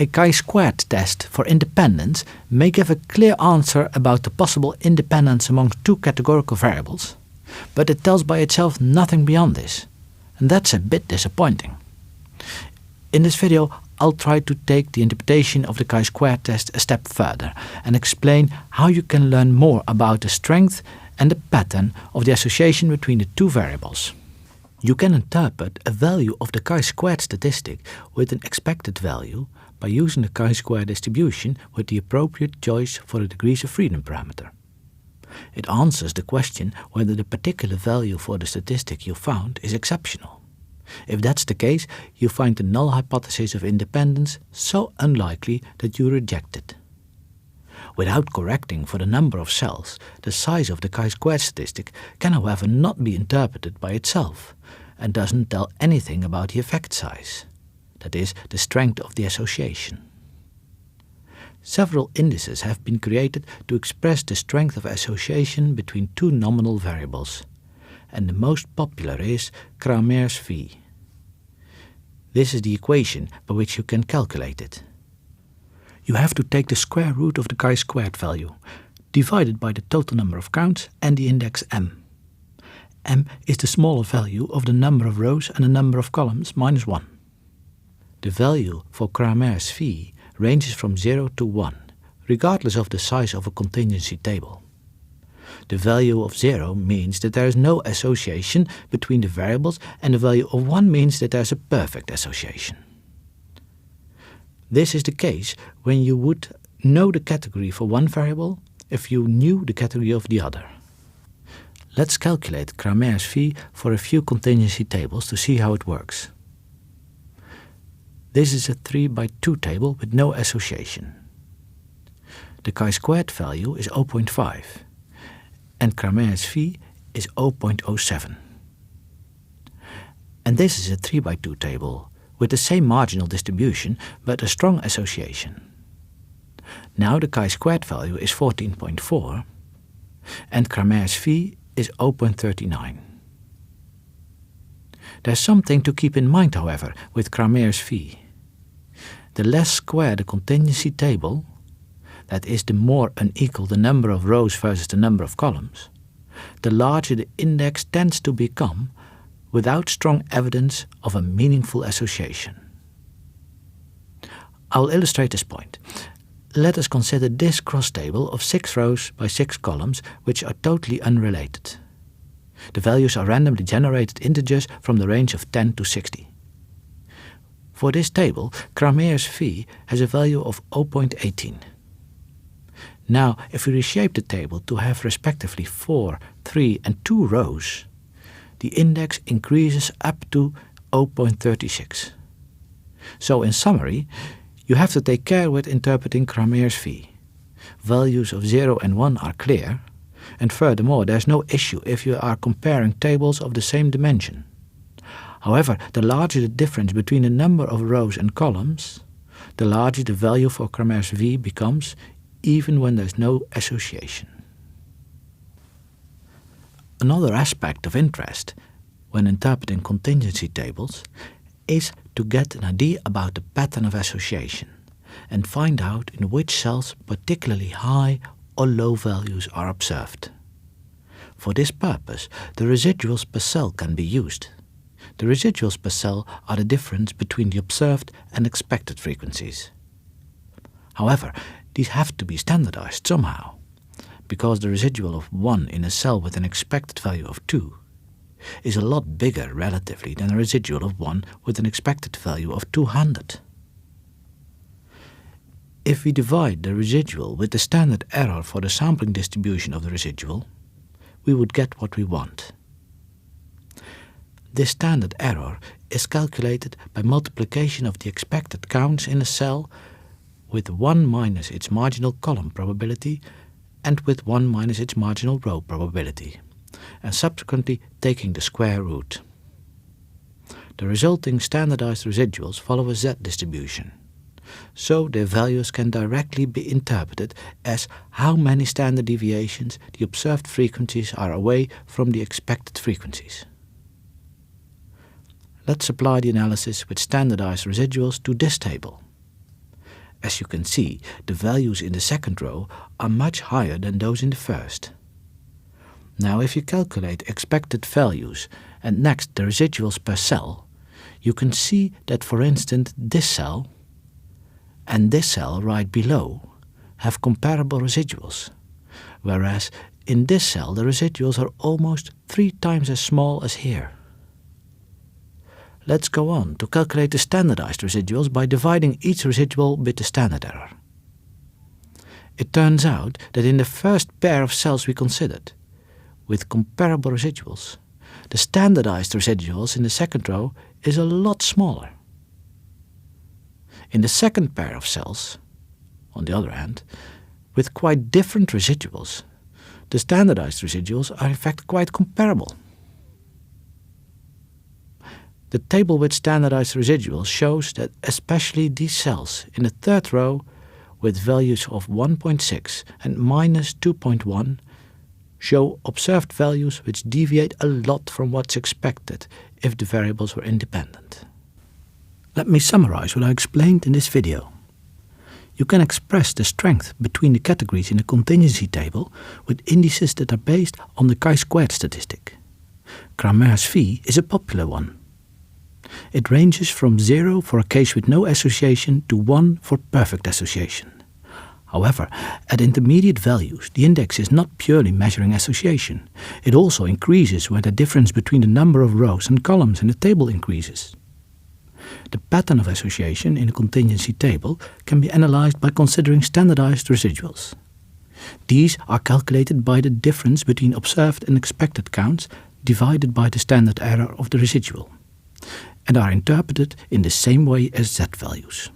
A chi-squared test for independence may give a clear answer about the possible independence among two categorical variables, but it tells by itself nothing beyond this, and that's a bit disappointing. In this video, I'll try to take the interpretation of the chi-squared test a step further and explain how you can learn more about the strength and the pattern of the association between the two variables. You can interpret a value of the chi-squared statistic with an expected value by using the chi-square distribution with the appropriate choice for the degrees of freedom parameter. It answers the question whether the particular value for the statistic you found is exceptional. If that's the case, you find the null hypothesis of independence so unlikely that you reject it. Without correcting for the number of cells, the size of the chi-squared statistic can however not be interpreted by itself and doesn't tell anything about the effect size, that is, the strength of the association. Several indices have been created to express the strength of association between two nominal variables, and the most popular is Cramer's V. This is the equation by which you can calculate it. You have to take the square root of the chi-squared value, divided by the total number of counts and the index m. M is the smaller value of the number of rows and the number of columns minus 1. The value for Cramer's V ranges from 0 to 1, regardless of the size of a contingency table. The value of 0 means that there is no association between the variables, and the value of 1 means that there is a perfect association. This is the case when you would know the category for one variable if you knew the category of the other. Let's calculate Cramer's V for a few contingency tables to see how it works. This is a 3 by 2 table with no association. The chi-squared value is 0.5 and Cramer's V is 0.07. And this is a 3 by 2 table with the same marginal distribution but a strong association. Now the chi-squared value is 14.4 and Cramer's V is 0.39. There's something to keep in mind, however, with Cramer's V. The less square the contingency table, that is, the more unequal the number of rows versus the number of columns, the larger the index tends to become without strong evidence of a meaningful association. I will illustrate this point. Let us consider this cross table of 6 rows by 6 columns which are totally unrelated. The values are randomly generated integers from the range of 10 to 60. For this table, Cramer's V has a value of 0.18. Now, if we reshape the table to have respectively 4, 3 and 2 rows, the index increases up to 0.36. So in summary, you have to take care with interpreting Cramer's V. Values of 0 and 1 are clear, and furthermore there's no issue if you are comparing tables of the same dimension. However, the larger the difference between the number of rows and columns, the larger the value for Cramer's V becomes, even when there's no association. Another aspect of interest when interpreting contingency tables is to get an idea about the pattern of association and find out in which cells particularly high or low values are observed. For this purpose, the residuals per cell can be used. The residuals per cell are the difference between the observed and expected frequencies. However, these have to be standardized somehow, because the residual of 1 in a cell with an expected value of 2 is a lot bigger relatively than a residual of 1 with an expected value of 200. If we divide the residual with the standard error for the sampling distribution of the residual, we would get what we want. This standard error is calculated by multiplication of the expected counts in a cell with 1 minus its marginal column probability and with 1 minus its marginal row probability, and subsequently taking the square root. The resulting standardized residuals follow a Z distribution, so their values can directly be interpreted as how many standard deviations the observed frequencies are away from the expected frequencies. Let's apply the analysis with standardized residuals to this table. As you can see, the values in the second row are much higher than those in the first. Now if you calculate expected values and next the residuals per cell, you can see that, for instance, this cell and this cell right below have comparable residuals, whereas in this cell the residuals are almost 3 times as small as here. Let's go on to calculate the standardized residuals by dividing each residual with the standard error. It turns out that in the first pair of cells we considered, with comparable residuals, the standardized residuals in the second row is a lot smaller. In the second pair of cells, on the other hand, with quite different residuals, the standardized residuals are in fact quite comparable. The table with standardized residuals shows that especially these cells in the third row with values of 1.6 and minus 2.1 show observed values which deviate a lot from what's expected if the variables were independent. Let me summarize what I explained in this video. You can express the strength between the categories in a contingency table with indices that are based on the chi-squared statistic. Cramer's phi is a popular one. It ranges from 0 for a case with no association to 1 for perfect association. However, at intermediate values, the index is not purely measuring association. It also increases when the difference between the number of rows and columns in the table increases. The pattern of association in a contingency table can be analyzed by considering standardized residuals. These are calculated by the difference between observed and expected counts divided by the standard error of the residual, and are interpreted in the same way as z values.